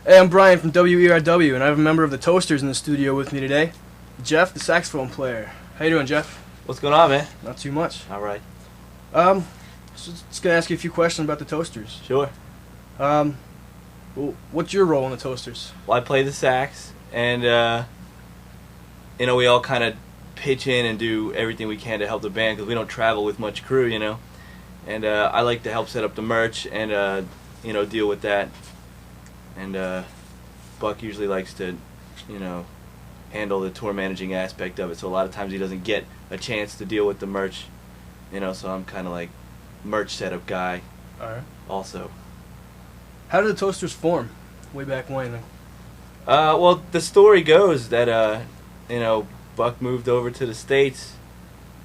Hey, I'm Brian from WERW, and I have a member of the Toasters in the studio with me today, Jeff, the saxophone player. How you doing, Jeff? What's going on, man? Not too much. All right. So just gonna ask you a few questions about the Toasters. Sure. Well, what's your role in the Toasters? Well, I play the sax, and we all kind of pitch in and do everything we can to help the band because we don't travel with much crew, And I like to help set up the merch and deal with that. And Buck usually likes to, handle the tour managing aspect of it. So a lot of times he doesn't get a chance to deal with the merch, So I'm kind of like merch setup guy. All right. Also. How did the Toasters form? Way back when? Well, the story goes that Buck moved over to the States,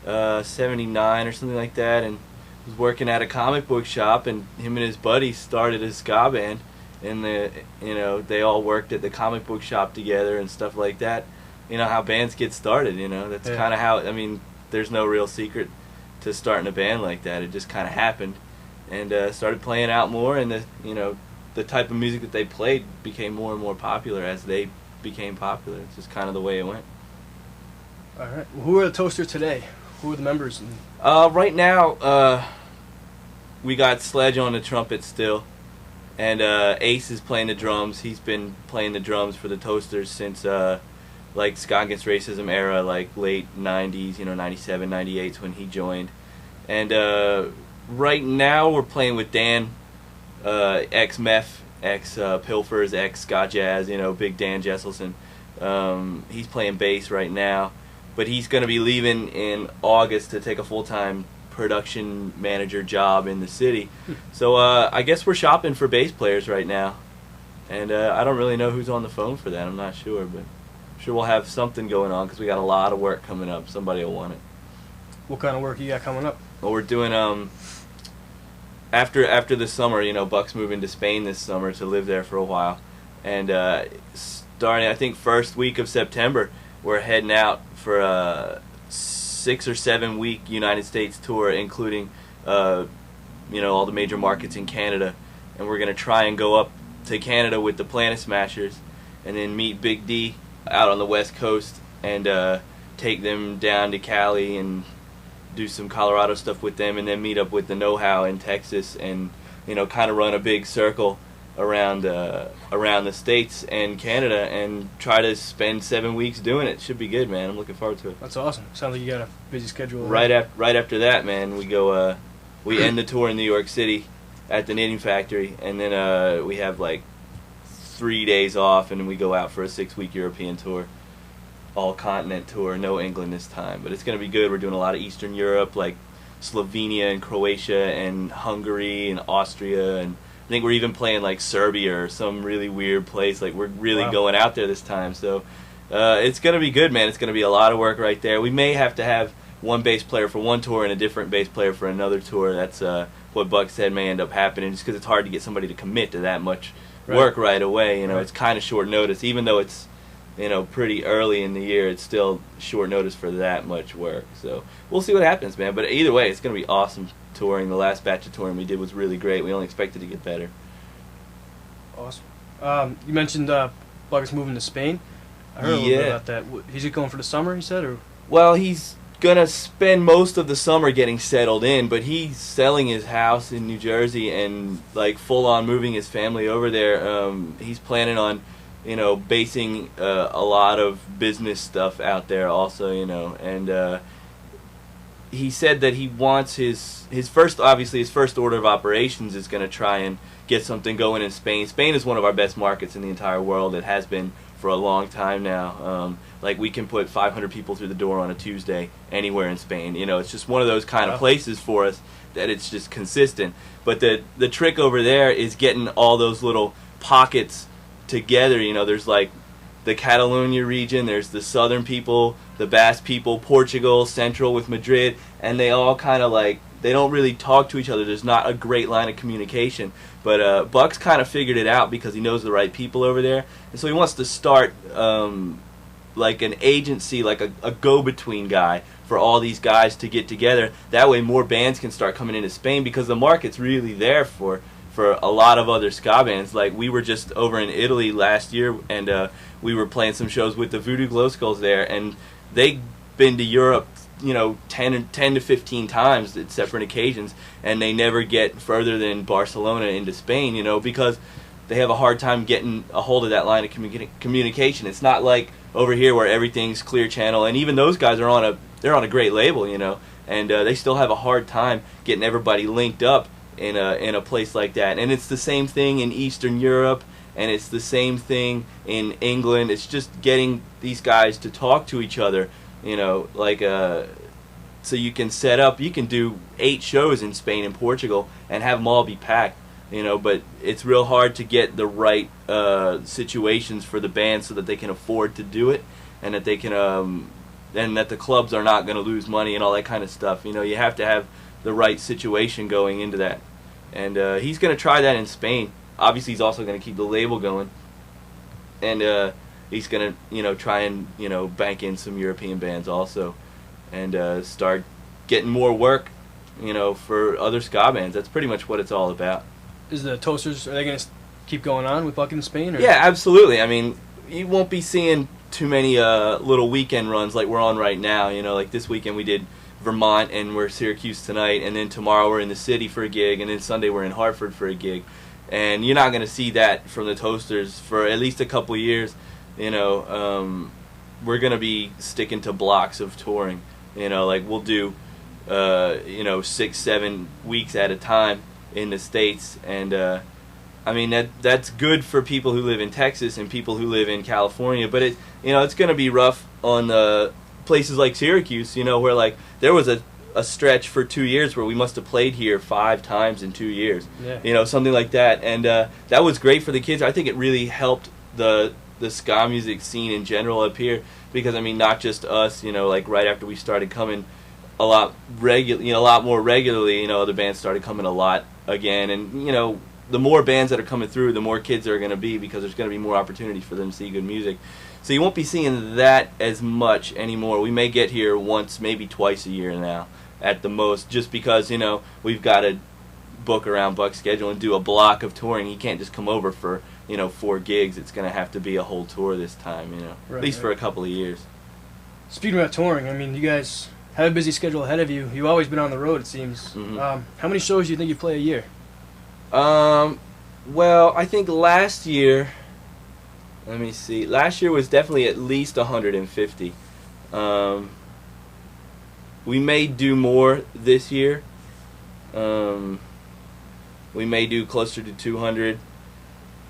79 or something like that, and was working at a comic book shop, and him and his buddies started a ska band, and they all worked at the comic book shop together and stuff like that. You know how bands get started. That's kind of how. There's no real secret to starting a band like that. It just kind of happened, and started playing out more, and the type of music that they played became more and more popular as they became popular. It's just kind of the way it went. All right. Well, who are the Toasters today? Who are the members? Right now, we got Sledge on the trumpet still, and Ace is playing the drums. He's been playing the drums for the Toasters since like Ska Against Racism era, like late 90s, 97, 98 is when he joined. And right now we're playing with Dan, ex-Meth, ex-Pilfers, ex-Ska Jazz, Big Dan Jesselson. He's playing bass right now, but he's going to be leaving in August to take a full-time production manager job in the city. So I guess we're shopping for bass players right now, and I don't really know who's on the phone for that. I'm not sure, but I'm sure we'll have something going on because we got a lot of work coming up. Somebody will want it. What kind of work you got coming up? Well, we're doing after the summer. Buck's moving to Spain this summer to live there for a while, and starting I think first week of September, we're heading out for a 6 or 7 week United States tour, including all the major markets in Canada, and we're gonna try and go up to Canada with the Planet Smashers, and then meet Big D out on the West Coast and take them down to Cali and do some Colorado stuff with them, and then meet up with the Know-How in Texas, and kind of run a big circle around the States and Canada, and try to spend 7 weeks doing it. Should be good, man. I'm looking forward to it. That's awesome. Sounds like you got a busy schedule. Right after that, man, we go. We end the tour in New York City at the Knitting Factory, and then we have like 3 days off, and then we go out for a 6-week European tour. All continent tour, no England this time, but it's going to be good. We're doing a lot of Eastern Europe, like Slovenia and Croatia and Hungary and Austria, and I think we're even playing like Serbia or some really weird place. Like we're really going out there this time, so it's going to be good, man. It's going to be a lot of work right there. We may have to have one bass player for one tour and a different bass player for another tour. That's what Buck said may end up happening, just because it's hard to get somebody to commit to that much work right away. It's kind of short notice, even though it's pretty early in the year. It's still short notice for that much work. So we'll see what happens, man. But either way, it's going to be awesome touring. The last batch of touring we did was really great. We only expected to get better. Awesome. You mentioned Buck is moving to Spain. I heard a little bit about that. He's going for the summer, he said? Or? Well, he's going to spend most of the summer getting settled in, but he's selling his house in New Jersey and like full on moving his family over there. He's planning on basing a lot of business stuff out there also, and he said that he wants his first order of operations is going to try and get something going in Spain. Spain is one of our best markets in the entire world. It has been for a long time now. Like we can put 500 people through the door on a Tuesday anywhere in Spain. It's just one of those kind of places for us that it's just consistent. But the trick over there is getting all those little pockets together. There's like the Catalonia region, there's the southern people, the Basque people, Portugal, central with Madrid, and they all kind of like, they don't really talk to each other. There's not a great line of communication, but Buck's kind of figured it out because he knows the right people over there, and so he wants to start like an agency, like a go-between guy for all these guys to get together. That way more bands can start coming into Spain, because the market's really there for for a lot of other ska bands. Like, we were just over in Italy last year, and we were playing some shows with the Voodoo Glow Skulls there, and they've been to Europe, 10 to 15 times at separate occasions, and they never get further than Barcelona into Spain, because they have a hard time getting a hold of that line of communication. It's not like over here where everything's clear channel, and even those guys are on a great label, and they still have a hard time getting everybody linked up in a place like that. And it's the same thing in Eastern Europe, and it's the same thing in England. It's just getting these guys to talk to each other, so you can set up. You can do 8 shows in Spain and Portugal and have them all be packed. But it's real hard to get the right situations for the band so that they can afford to do it, and that they can, and that the clubs are not going to lose money and all that kind of stuff. You have to have the right situation going into that, and he's going to try that in Spain. Obviously, he's also going to keep the label going, and he's going to, try and bank in some European bands also, and start getting more work, for other ska bands. That's pretty much what it's all about. Is the Toasters, are they going to keep going on with Bucket in Spain? Or? Yeah, absolutely. I mean, you won't be seeing too many little weekend runs like we're on right now. Like this weekend we did Vermont, and we're Syracuse tonight, and then tomorrow we're in the city for a gig, and then Sunday we're in Hartford for a gig. And you're not going to see that from the Toasters for at least a couple of years. We're going to be sticking to blocks of touring. Like we'll do, 6-7 weeks at a time in the States, and I mean that's good for people who live in Texas and people who live in California, but it's going to be rough on places like Syracuse, where like there was a stretch for 2 years where we must have played here 5 times in 2 years. Yeah. Something like that, and that was great for the kids. I think it really helped the ska music scene in general up here, because I mean not just us, like right after we started coming a lot more regularly, other bands started coming a lot again, and the more bands that are coming through, the more kids there are going to be, because there's going to be more opportunities for them to see good music. So you won't be seeing that as much anymore. We may get here once, maybe twice a year now at the most, just because we've got to book around Buck's schedule and do a block of touring. He can't just come over for 4 gigs. It's going to have to be a whole tour this time, right, at least for a couple of years. Speaking about touring, I mean, you guys have a busy schedule ahead of you. You've always been on the road, it seems. Mm-hmm. How many shows do you think you play a year? Well, I think last year, let me see, last year was definitely at least 150. We may do more this year. We may do closer to 200,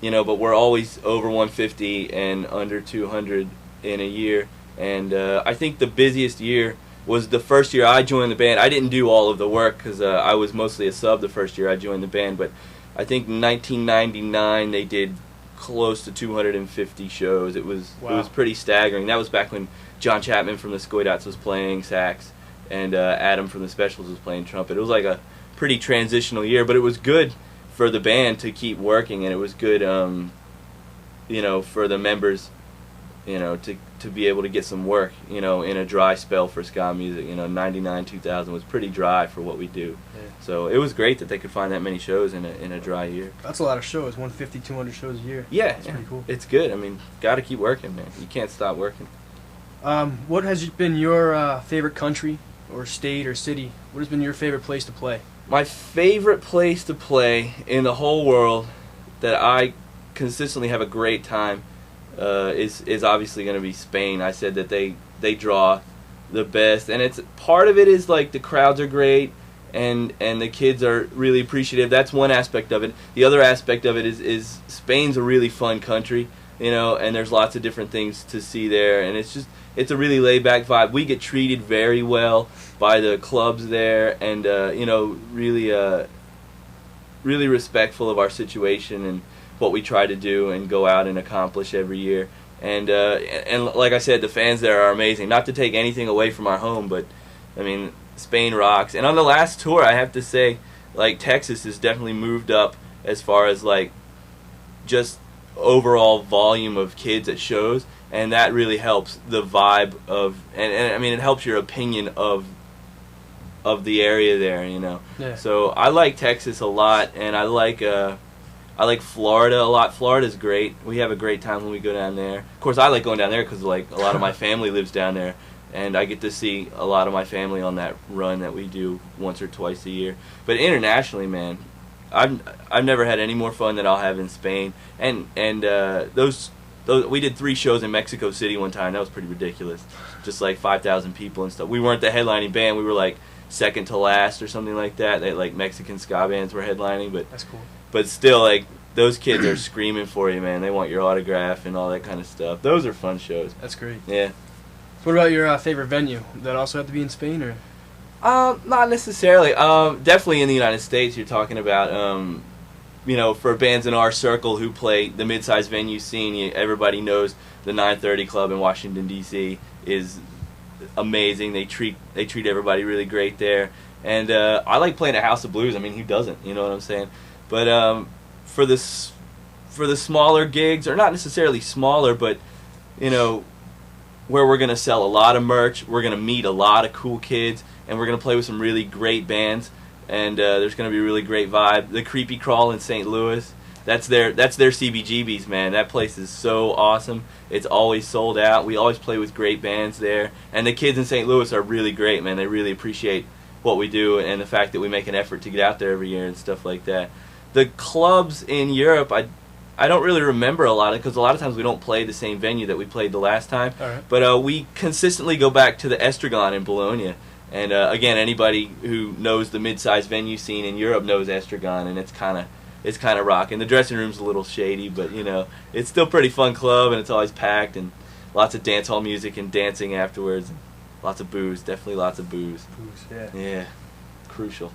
but we're always over 150 and under 200 in a year. And I think the busiest year was the first year I joined the band. I didn't do all of the work because I was mostly a sub the first year I joined the band, but I think in 1999 they did close to 250 shows. It was Wow. It was pretty staggering. That was back when John Chapman from the Skoidats was playing sax, and Adam from the Specials was playing trumpet. It was like a pretty transitional year, but it was good for the band to keep working, and it was good, for the members, to be able to get some work, in a dry spell for ska music. 99, 2000 was pretty dry for what we do. Yeah. So it was great that they could find that many shows in a dry year. That's a lot of shows, 150, 200 shows a year. Yeah, That's pretty cool. It's good. I mean, got to keep working, man. You can't stop working. What has been your favorite country or state or city? What has been your favorite place to play? My favorite place to play in the whole world that I consistently have a great time is obviously going to be Spain. I said that they draw the best, and it's part of it is like the crowds are great, and the kids are really appreciative. That's one aspect of it. The other aspect of it is Spain's a really fun country, and there's lots of different things to see there, and it's a really laid back vibe. We get treated very well by the clubs there, and really respectful of our situation and what we try to do and go out and accomplish every year. And like I said, the fans there are amazing. Not to take anything away from our home, but I mean, Spain rocks. And on the last tour, I have to say, like, Texas has definitely moved up as far as like just overall volume of kids at shows, and that really helps the vibe of, and I mean, it helps your opinion of of the area there, you know. Yeah. So I like Texas a lot, and I like Florida a lot. Florida's great. We have a great time when we go down there. Of course, I like going down there because like a lot of my family lives down there, and I get to see a lot of my family on that run that we do once or twice a year. But internationally, man, I've never had any more fun than I'll have in Spain. And those we did 3 shows in Mexico City one time. That was pretty ridiculous. Just like 5,000 people and stuff. We weren't the headlining band. We were like second to last or something like that. They like Mexican ska bands were headlining, but that's cool. But still, like those kids are screaming for you, man. They want your autograph and all that kind of stuff. Those are fun shows. That's great. Yeah. What about your favorite venue? That also have to be in Spain, or? Not necessarily. Definitely in the United States. You're talking about, you know, for bands in our circle who play the mid-sized venue scene. Everybody knows the 930 Club in Washington D.C. is amazing. They treat everybody really great there. And I like playing at House of Blues. I mean, who doesn't? You know what I'm saying? But for the smaller gigs, or not necessarily smaller, but you know, where we're gonna sell a lot of merch, we're gonna meet a lot of cool kids, and we're gonna play with some really great bands. And there's gonna be a really great vibe. The Creepy Crawl in St. Louis. That's their CBGBs, man. That place is so awesome. It's always sold out. We always play with great bands there. And the kids in St. Louis are really great, man. They really appreciate what we do and the fact that we make an effort to get out there every year and stuff like that. The clubs in Europe, I don't really remember a lot of, because a lot of times we don't play the same venue that we played the last time. All right. But we consistently go back to the Estragon in Bologna. And again, anybody who knows the mid-sized venue scene in Europe knows Estragon, and it's kind of rocking. The dressing room's a little shady, but you know, it's still a pretty fun club, and it's always packed, and lots of dance hall music and dancing afterwards, and lots of booze. Definitely lots of booze. Yeah. Yeah, crucial.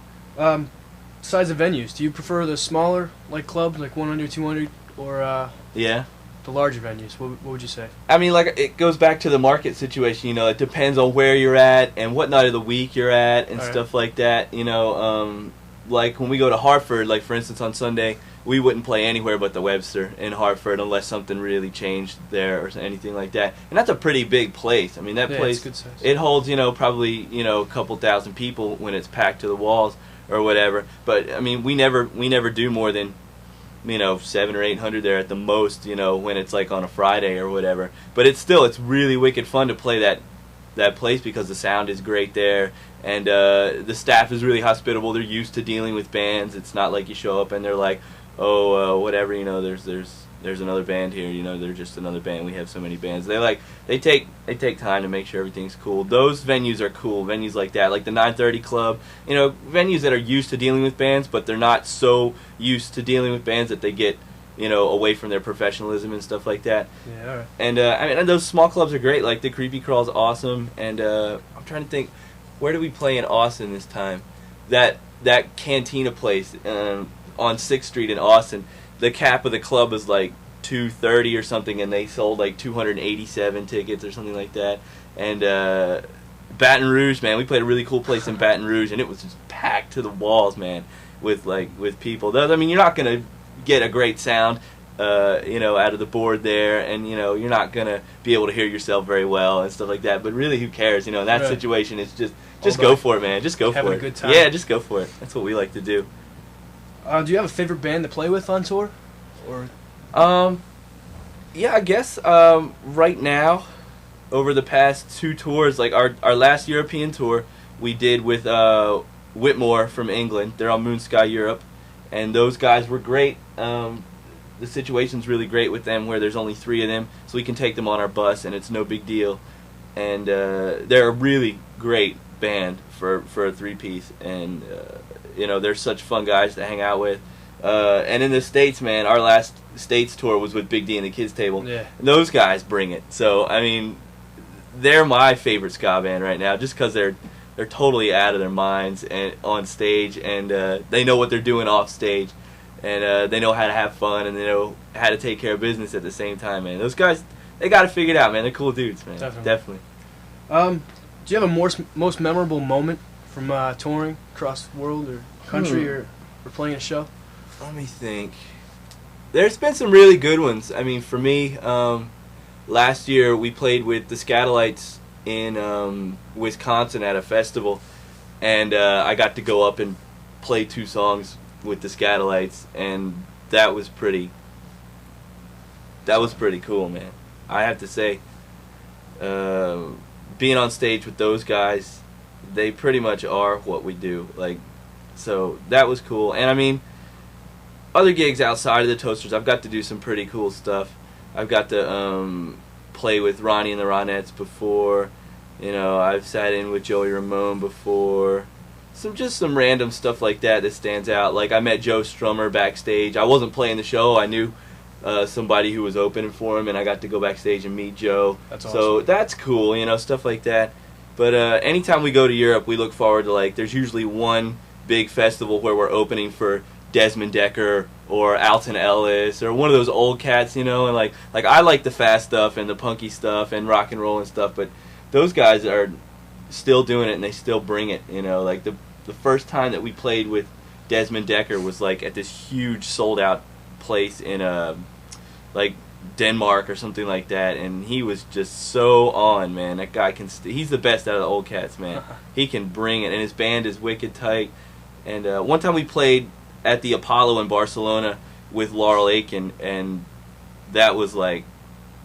Size of venues, do you prefer the smaller like clubs, like 100, 200, or Yeah. the larger venues? What would you say? I mean, like, it goes back to the market situation. You know, it depends on where you're at and what night of the week you're at and All right. stuff like that. You know, like when we go to Hartford, like for instance on Sunday, we wouldn't play anywhere but the Webster in Hartford unless something really changed there or anything like that. And that's a pretty big place. I mean, that Yeah, place, it's good size. it holds, you know, probably, you know, a couple thousand people when it's packed to the walls or whatever. But I mean, we never do more than, you know, 700 or 800 there at the most, you know, when it's like on a Friday or whatever. But it's really wicked fun to play that place because the sound is great there, and the staff is really hospitable. They're used to dealing with bands. It's not like you show up and they're like, oh, whatever, you know, there's another band here, you know, they're just another band. We have so many bands. They take time to make sure everything's cool. Those venues are cool. Venues like that, like the 930 Club, you know, venues that are used to dealing with bands, but they're not so used to dealing with bands that they get, you know, away from their professionalism and stuff like that. Yeah, all right. And I mean, and those small clubs are great. Like the Creepy Crawl's awesome. And I'm trying to think, where do we play in Austin this time? That Cantina place on 6th Street in Austin. The cap of the club was like $230 or something, and they sold like 287 tickets or something like that. And Baton Rouge, man, we played a really cool place in Baton Rouge, and it was just packed to the walls, man, with people. I mean, you're not gonna get a great sound, you know, out of the board there, and you know, you're not gonna be able to hear yourself very well and stuff like that. But really, who cares? You know, in that Right. situation, it's just go for it, man. Just go Having for a it. good time. Yeah, just go for it. That's what we like to do. Do you have a favorite band to play with on tour, or? Yeah, I guess right now, over the past 2 tours, like our last European tour, we did with Whitmore from England. They're on Moonsky Europe, and those guys were great. The situation's really great with them, where there's only 3 of them, so we can take them on our bus, and it's no big deal. And they're a really great band for a 3-piece, and you know, they're such fun guys to hang out with. And in the States, man, our last States tour was with Big D and the Kids Table. Yeah. And those guys bring it. So, I mean, they're my favorite ska band right now, just because they're totally out of their minds and on stage, and they know what they're doing off stage, and they know how to have fun, and they know how to take care of business at the same time, man. Those guys, they got it figured out, man. They're cool dudes, man. Definitely. Do you have a most memorable moment from touring across the world or country or playing a show? Let me think. There's been some really good ones. I mean, for me, last year we played with the Scatolites in Wisconsin at a festival, and I got to go up and play 2 songs with the Scatolites, and that was pretty cool, man. I have to say, being on stage with those guys, they pretty much are what we do. Like, so that was cool. And I mean, other gigs outside of the Toasters, I've got to do some pretty cool stuff. I've got to play with Ronnie and the Ronettes before. You know, I've sat in with Joey Ramone before. Some random stuff like that stands out. Like, I met Joe Strummer backstage. I wasn't playing the show. I knew somebody who was opening for him, and I got to go backstage and meet Joe. That's so awesome. that's cool, you know, stuff like that. But anytime we go to Europe, we look forward to, like, there's usually one big festival where we're opening for Desmond Decker or Alton Ellis or one of those old cats, you know, and like I like the fast stuff and the punky stuff and rock and roll and stuff, but those guys are still doing it and they still bring it, you know. Like the first time that we played with Desmond Decker was like at this huge sold out place in like Denmark or something like that, and he was just so on, man. That guy he's the best out of the old cats, man. He can bring it, and his band is wicked tight. And one time we played at the Apollo in Barcelona with Laurel Aitken, and that was like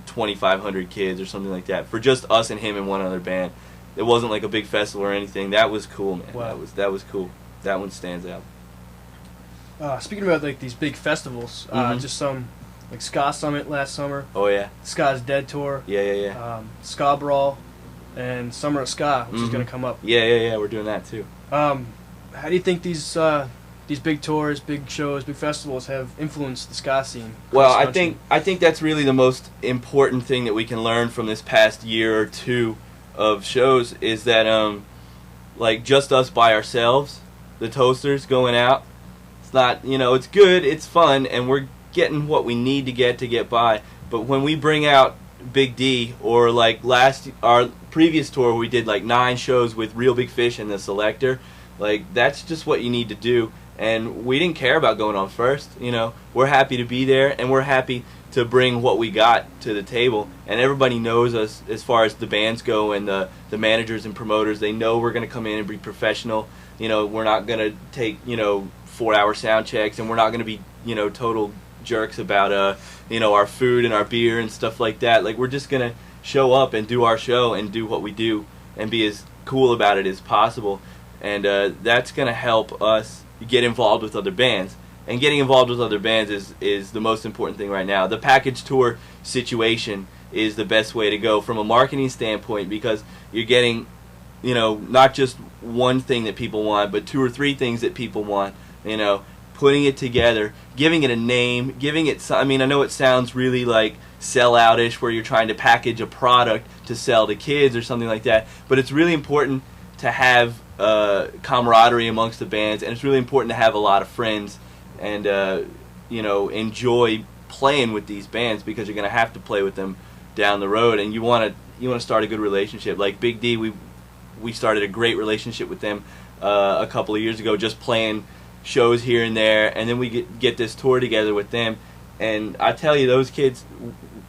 2,500 kids or something like that for just us and him and one other band. It wasn't like a big festival or anything. That was cool, man. Wow. That was cool. That one stands out. Speaking about like these big festivals, just some like Ska Summit last summer. Oh yeah. Ska's Dead Tour. Yeah. Ska Brawl, and Summer of Ska, which is going to come up. Yeah. We're doing that too. How do you think these big tours, big shows, big festivals have influenced the ska scene? Well, I think that's really the most important thing that we can learn from this past year or two of shows is that like just us by ourselves, the Toasters going out. It's not, you know, it's good, it's fun, and we're getting what we need to get by. But when we bring out Big D, or like our previous tour, we did like 9 shows with Real Big Fish and the Selector. Like, that's just what you need to do. And we didn't care about going on first, you know. We're happy to be there, and we're happy to bring what we got to the table. And everybody knows us as far as the bands go, and the managers and promoters. They know we're going to come in and be professional. You know, we're not going to take, you know, 4-hour sound checks, and we're not going to be, you know, total jerks about, you know, our food and our beer and stuff like that. Like, we're just going to show up and do our show and do what we do and be as cool about it as possible. And that's going to help us get involved with other bands. And getting involved with other bands is the most important thing right now. The package tour situation is the best way to go from a marketing standpoint, because you're getting, you know, not just one thing that people want, but 2 or 3 things that people want, you know, putting it together, giving it a name, giving it, I mean, I know it sounds really like sell-out-ish where you're trying to package a product to sell to kids or something like that, but it's really important to have camaraderie amongst the bands, and it's really important to have a lot of friends and you know, enjoy playing with these bands, because you're going to have to play with them down the road, and you want to start a good relationship. Like Big D, we started a great relationship with them a couple of years ago, just playing shows here and there, and then we get this tour together with them. And I tell you, those kids,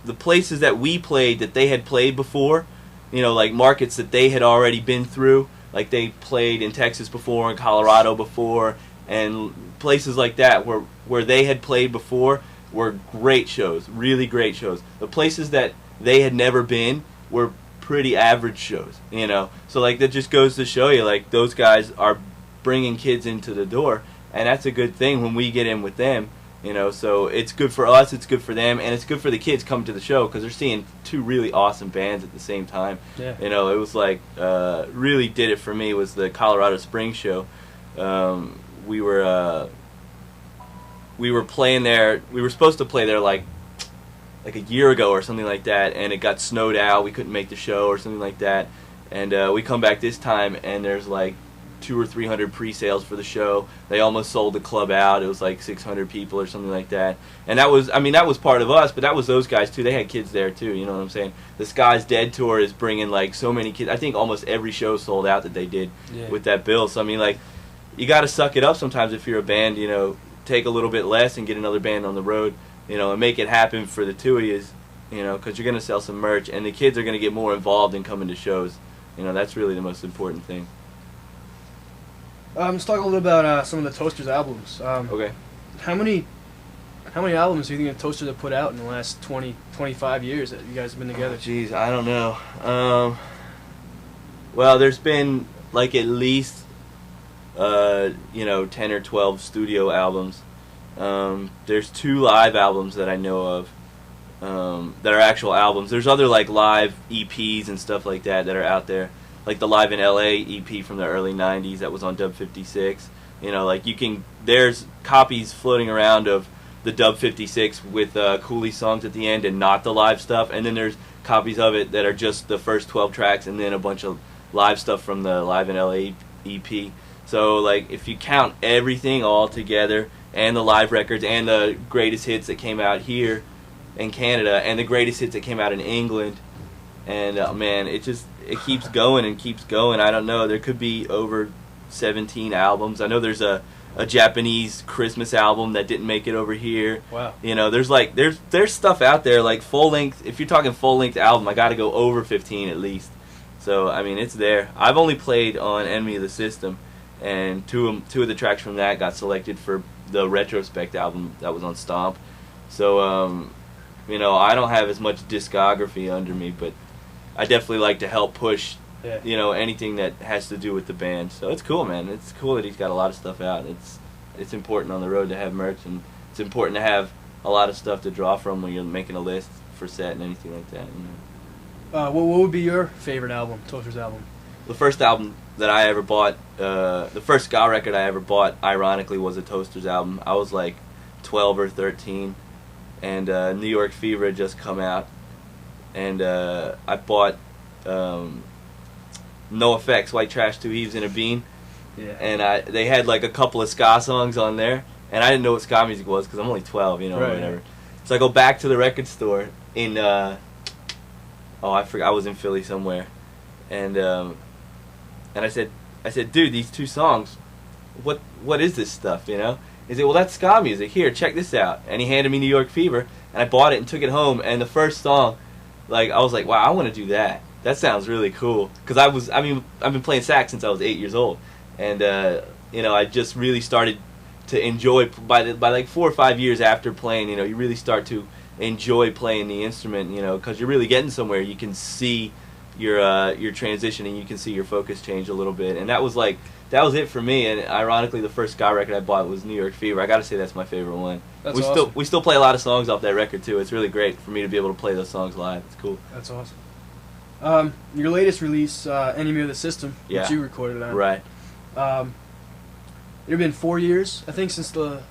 the places that we played that they had played before, you know, like markets that they had already been through, like they played in Texas before, in Colorado before, and places like that where they had played before were great shows, really great shows. The places that they had never been were pretty average shows, you know. So like that just goes to show you, like, those guys are bringing kids into the door, and that's a good thing when we get in with them, you know. So it's good for us, it's good for them, and it's good for the kids coming to the show, because they're seeing 2 really awesome bands at the same time. Yeah. You know, it was like really did it for me was the Colorado Springs show. We were playing there. We were supposed to play there like a year ago or something like that, and it got snowed out. We couldn't make the show or something like that, and we come back this time, and there's like 200 or 300 pre-sales for the show. They almost sold the club out. It was like 600 people or something like that, and that was part of us, but that was those guys too. They had kids there too, you know what I'm saying? The Ska's Dead Tour is bringing like so many kids. I think almost every show sold out that they did with that bill. So I mean, like, you got to suck it up sometimes if you're a band, you know. Take a little bit less and get another band on the road, you know, and make it happen for the 2 of you, you know, because you're going to sell some merch, and the kids are going to get more involved in coming to shows. You know, that's really the most important thing. Let's talk a little about some of the Toasters albums. Okay. How many albums do you think the Toasters have put out in the last 20, 25 years that you guys have been together? Jeez, I don't know. Well, there's been like at least 10 or 12 studio albums. There's 2 live albums that I know of that are actual albums. There's other like live EPs and stuff like that are out there, like the Live in LA EP from the early 90s that was on Dub 56. Like there's copies floating around of the Dub 56 with Cooley songs at the end and not the live stuff, and then there's copies of it that are just the first 12 tracks and then a bunch of live stuff from the Live in LA EP. So like if you count everything all together, and the live records and the greatest hits that came out here in Canada and the greatest hits that came out in England, and man, it keeps going and keeps going. I don't know, there could be over 17 albums. I know there's a Japanese Christmas album that didn't make it over here. Wow. There's stuff out there like full length. If you're talking full length album, I got to go over 15 at least. So I mean, it's there. I've only played on Enemy of the System, and two of the tracks from that got selected for the Retrospect album that was on Stomp. So I don't have as much discography under me, but I definitely like to help push anything that has to do with the band. So it's cool, man. It's cool that he's got a lot of stuff out. It's important on the road to have merch, and it's important to have a lot of stuff to draw from when you're making a list for set and anything like that. What would be your favorite album, Toasters album? The first album that I ever bought, the first ska record I ever bought, ironically, was a Toasters album. I was like 12 or 13, and New York Fever had just come out, and I bought No Effects, White Trash, Two Heaves, and a Bean. Yeah. And they had like a couple of ska songs on there, and I didn't know what ska music was because I'm only 12, right, or whatever. So I go back to the record store in, I forgot, I was in Philly somewhere, and I said, dude, these 2 songs, what is this stuff, He said, well, that's ska music. Here, check this out. And he handed me New York Fever, and I bought it and took it home. And the first song, I was like, wow, I want to do that. That sounds really cool. Because I've been playing sax since I was 8 years old, and I just really started to enjoy by like 4 or 5 years after playing. You really start to enjoy playing the instrument. Because you're really getting somewhere. You can see your transition, and you can see your focus change a little bit, and that was it for me. And ironically, the first ska record I bought was New York Fever. I gotta say that's my favorite one. That's awesome. We still play a lot of songs off that record too. It's really great for me to be able to play those songs live. It's cool. That's awesome. Your latest release, Enemy of the System, which you recorded on. Right. It had been 4 years, I think, since the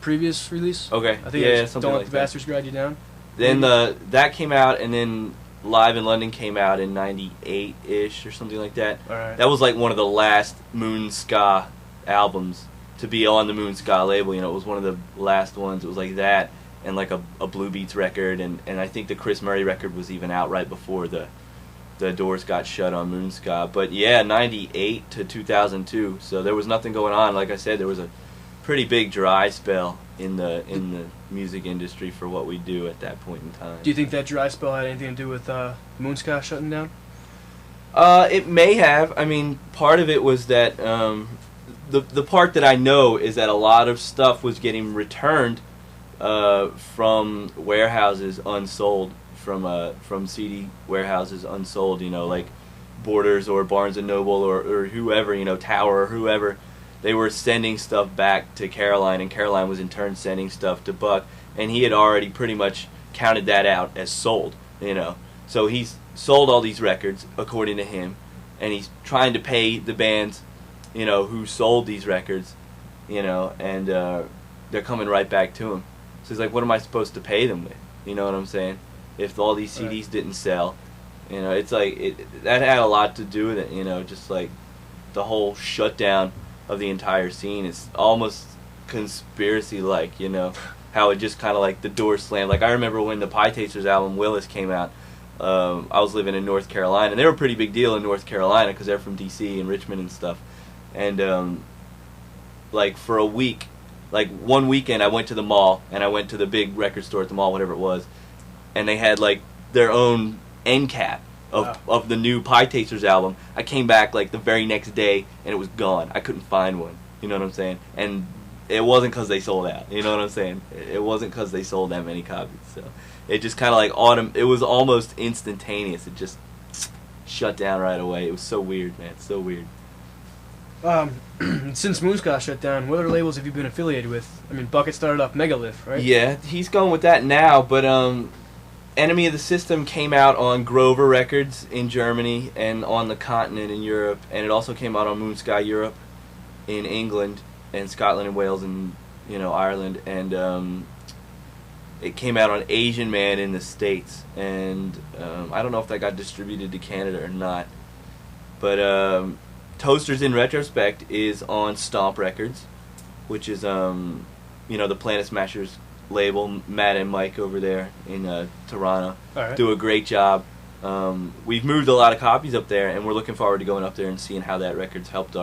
previous release. Okay. I think something Don't like Let the that. Bastards Grind You Down. Then that came out, and then Live in London came out in 98-ish or something like that. All right. That was like one of the last Moon Ska albums to be on the Moon Ska label. It was one of the last ones. It was like that, and like a Blue Beats record, and I think the Chris Murray record was even out right before the doors got shut on Moon Ska. But yeah, 98 to 2002. So there was nothing going on. Like I said, there was a pretty big dry spell in the music industry for what we do at that point in time. Do you think that dry spell had anything to do with Moon Ska shutting down? It may have. I mean, part of it was that the part that I know is that a lot of stuff was getting returned from warehouses unsold, from CD warehouses unsold. Like Borders or Barnes and Noble or whoever, Tower or whoever. They were sending stuff back to Caroline, and Caroline was in turn sending stuff to Buck, and he had already pretty much counted that out as sold, So he's sold all these records, according to him, and he's trying to pay the bands, who sold these records, and they're coming right back to him. So he's like, what am I supposed to pay them with? You know what I'm saying? If all these CDs didn't sell, it's like, that had a lot to do with it, just like the whole shutdown of the entire scene. It's almost conspiracy-like, how it just kind of like the door slammed. Like I remember when the Pie Tasters album Willis came out, I was living in North Carolina, and they were a pretty big deal in North Carolina because they're from D.C. and Richmond and stuff. And like for a week, like one weekend I went to the mall, and I went to the big record store at the mall, whatever it was, and they had like their own end cap of the new Pie Tasters album. I came back like the very next day and it was gone. I couldn't find one. You know what I'm saying? And it wasn't because they sold out. You know what I'm saying? It wasn't because they sold that many copies. So it just kind of like it was almost instantaneous. It just shut down right away. It was so weird, man. So weird. Since Moonska shut down, what other labels have you been affiliated with? I mean, Bucket started off Megalith, right? Yeah, he's going with that now, but Enemy of the System came out on Grover Records in Germany and on the continent in Europe, and it also came out on Moonsky Europe in England and Scotland and Wales and Ireland, and it came out on Asian Man in the States, and I don't know if that got distributed to Canada or not, but Toasters in Retrospect is on Stomp Records, which is the Planet Smashers label. Matt and Mike over there in Toronto do a great job. We've moved a lot of copies up there, and we're looking forward to going up there and seeing how that record's helped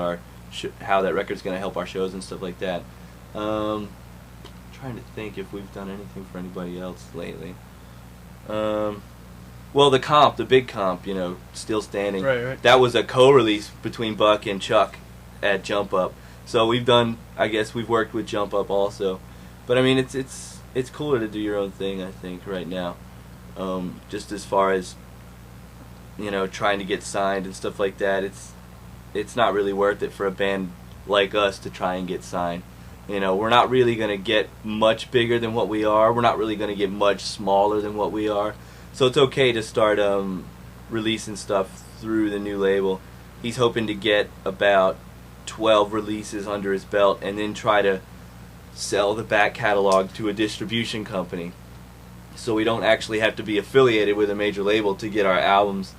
how that record's going to help our shows and stuff like that. Trying to think if we've done anything for anybody else lately. Well, the big comp, Still Standing. Right. That was a co-release between Buck and Chuck at Jump Up. So we've worked with Jump Up also. But I mean, it's cooler to do your own thing, I think, right now. Just as far as trying to get signed and stuff like that, it's not really worth it for a band like us to try and get signed. We're not really going to get much bigger than what we are. We're not really going to get much smaller than what we are. So it's okay to start releasing stuff through the new label. He's hoping to get about 12 releases under his belt and then try to sell the back catalog to a distribution company. So we don't actually have to be affiliated with a major label to get our albums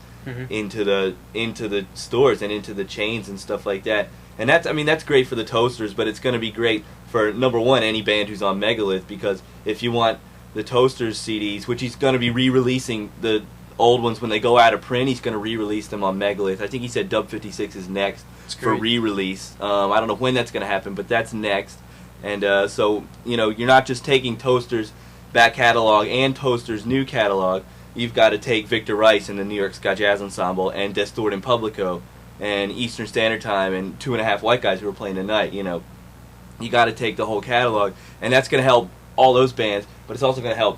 into the stores and into the chains and stuff like that. And that's great for the Toasters, but it's going to be great for, number one, any band who's on Megalith, because if you want the Toasters CDs, which he's going to be re-releasing the old ones when they go out of print, he's going to re-release them on Megalith. I think he said Dub 56 is next for re-release. I don't know when that's going to happen, but that's next. And so, you're not just taking Toasters back catalog and Toasters new catalog. You've got to take Victor Rice and the New York Ska Jazz Ensemble and Destort and Publico and Eastern Standard Time and 2.5 White Guys who are playing tonight. You got to take the whole catalog, and that's going to help all those bands, but it's also going to help,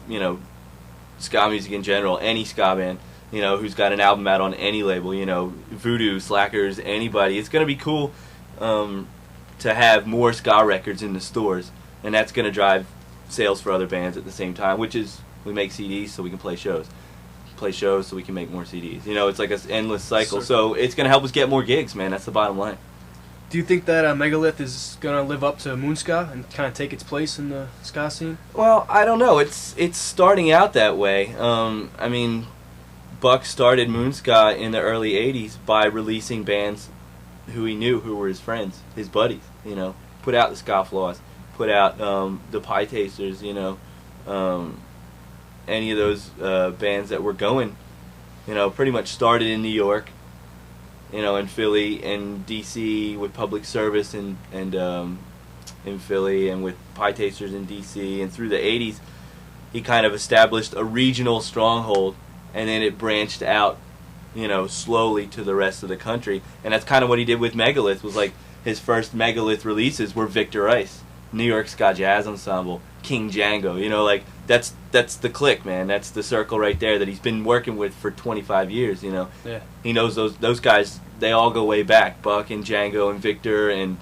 ska music in general, any ska band, who's got an album out on any label, Voodoo, Slackers, anybody. It's going to be cool to have more ska records in the stores, and that's going to drive sales for other bands at the same time, which is, we make CDs so we can play shows so we can make more CDs. It's like an endless cycle, so it's going to help us get more gigs, man. That's the bottom line. Do you think that Megalith is going to live up to Moonska and kind of take its place in the ska scene? Well, I don't know. It's starting out that way. Buck started Moonska in the early 80s by releasing bands who he knew, who were his friends, his buddies, Put out the Scofflaws, put out the Pie Tasters, any of those bands that were going, pretty much started in New York, in Philly and DC with Public Service and in Philly and with Pie Tasters in DC, and through the 80s he kind of established a regional stronghold, and then it branched out, slowly to the rest of the country. And that's kind of what he did with Megalith. Was like his first Megalith releases were Victor Rice, New York Ska Jazz Ensemble, King Django. That's the clique, man. That's the circle right there that he's been working with for 25 years. Yeah. He knows those guys. They all go way back. Buck and Django and Victor, and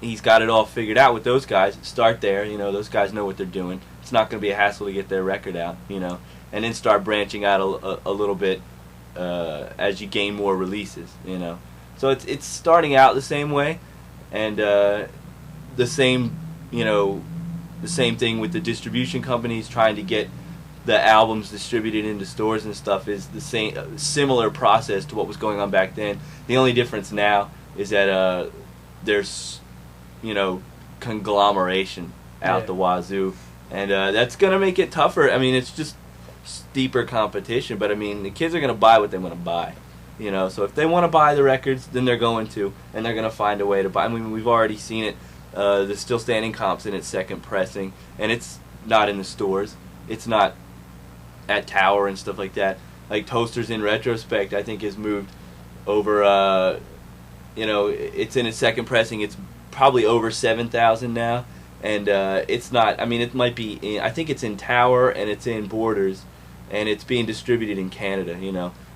he's got it all figured out with those guys. Start there. Those guys know what they're doing. It's not going to be a hassle to get their record out. And then start branching out a little bit as you gain more releases. So it's starting out the same way, and the same thing with the distribution companies trying to get the albums distributed into stores and stuff is the same similar process to what was going on back then. The only difference now is that there's conglomeration out the wazoo, and that's gonna make it tougher. It's just steeper competition, but the kids are gonna buy what they want to buy. So if they want to buy the records, then they're going to, and they're gonna find a way to buy. We've already seen it. The Still Standing comp's in its second pressing, and it's not in the stores. It's not at Tower and stuff like that. like Toasters in retrospect, I think has moved over. It's in its second pressing. It's probably over 7,000 now, and it's not. I mean, it might be. I think it's in Tower and it's in Borders, and it's being distributed in Canada.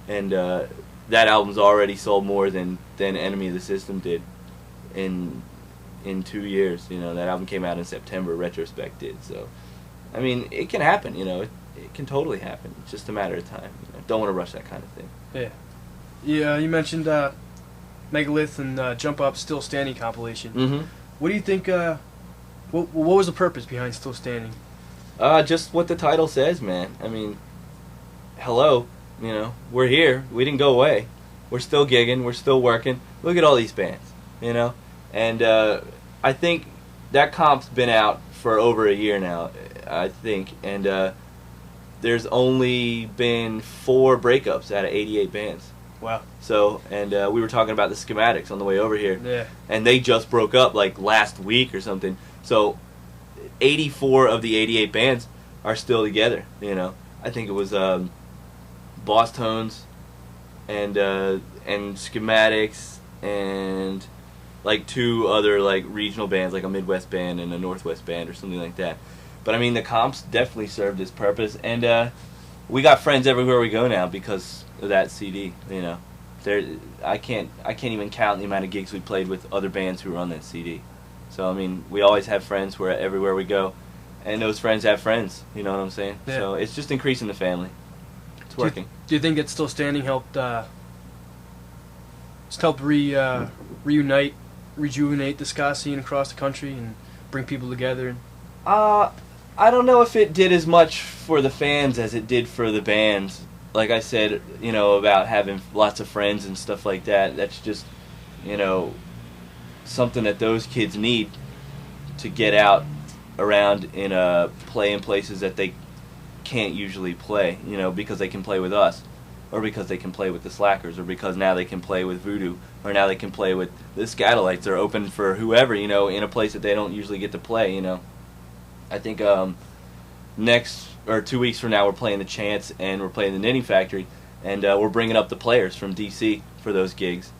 And that album's already sold more than Enemy of the System did in 2 years. That album came out in September. Retrospect did. So, I mean, it can happen. It can totally happen. It's just a matter of time. Don't want to rush that kind of thing. Yeah. Yeah. You mentioned Megalith and Jump Up Still Standing compilation. Mm-hmm. What do you think? What was the purpose behind Still Standing? Just what the title says, man. I mean, hello. We're here. We didn't go away. We're still gigging. We're still working. Look at all these bands, And I think that comp's been out for over a year now, I think. And there's only been 4 breakups out of 88 bands. Wow. So, and we were talking about the Schematics on the way over here. Yeah. And they just broke up like last week or something. So, 84 of the 88 bands are still together, I think it was Boss Tones and Schematics and like 2 other like regional bands, like a Midwest band and a Northwest band or something like that. But I mean, the comps definitely served its purpose, and we got friends everywhere we go now because of that CD. I can't even count the amount of gigs we played with other bands who were on that CD. So I mean, we always have friends everywhere we go, and those friends have friends. You know what I'm saying? Yeah. So it's just increasing the family. It's working. Do you think that Still Standing helped reunite, rejuvenate the ska scene across the country and bring people together? I don't know if it did as much for the fans as it did for the bands. Like I said, about having lots of friends and stuff like that. That's just, something that those kids need to get out around and play in places that they can't usually play, because they can play with us, or because they can play with the Slackers, or because now they can play with Voodoo, or now they can play with the Scatolites. They're open for whoever, in a place that they don't usually get to play, I think next or 2 weeks from now we're playing the Chance and we're playing the Knitting Factory, and we're bringing up the Players from DC for those gigs,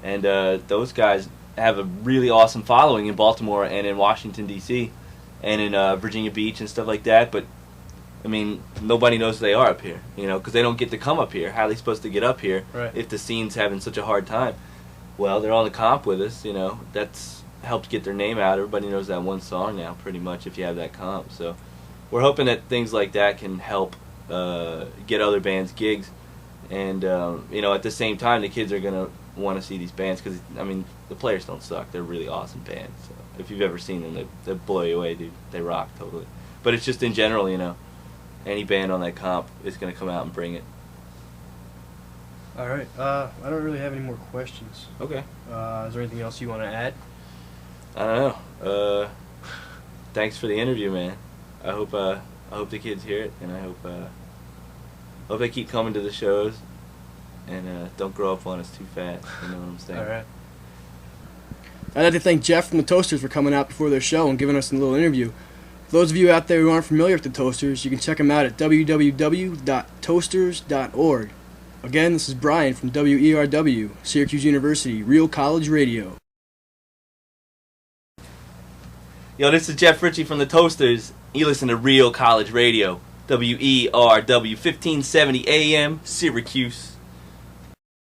and those guys have a really awesome following in Baltimore and in Washington DC and in Virginia Beach and stuff like that. But I mean, nobody knows who they are up here, because they don't get to come up here. How are they supposed to get up here if the scene's having such a hard time? Well, they're on the comp with us, that's helped get their name out. Everybody knows that one song now, pretty much, if you have that comp. So we're hoping that things like that can help get other bands gigs, and at the same time, the kids are gonna want to see these bands because I mean, the Players don't suck. They're really awesome bands. So if you've ever seen them, they blow you away, dude. They rock totally. But it's just in general, any band on that comp is gonna come out and bring it. All right. I don't really have any more questions. Okay. Is there anything else you want to add? I don't know. Thanks for the interview, man. I hope the kids hear it, and I hope they keep coming to the shows, and don't grow up on us too fast. You know what I'm saying? All right. I'd like to thank Jeff from the Toasters for coming out before their show and giving us a little interview. For those of you out there who aren't familiar with the Toasters, you can check them out at www.toasters.org. Again, this is Brian from WERW, Syracuse University, Real College Radio. Yo, this is Jeff Richey from the Toasters. You listen to Real College Radio, WERW 1570 AM, Syracuse.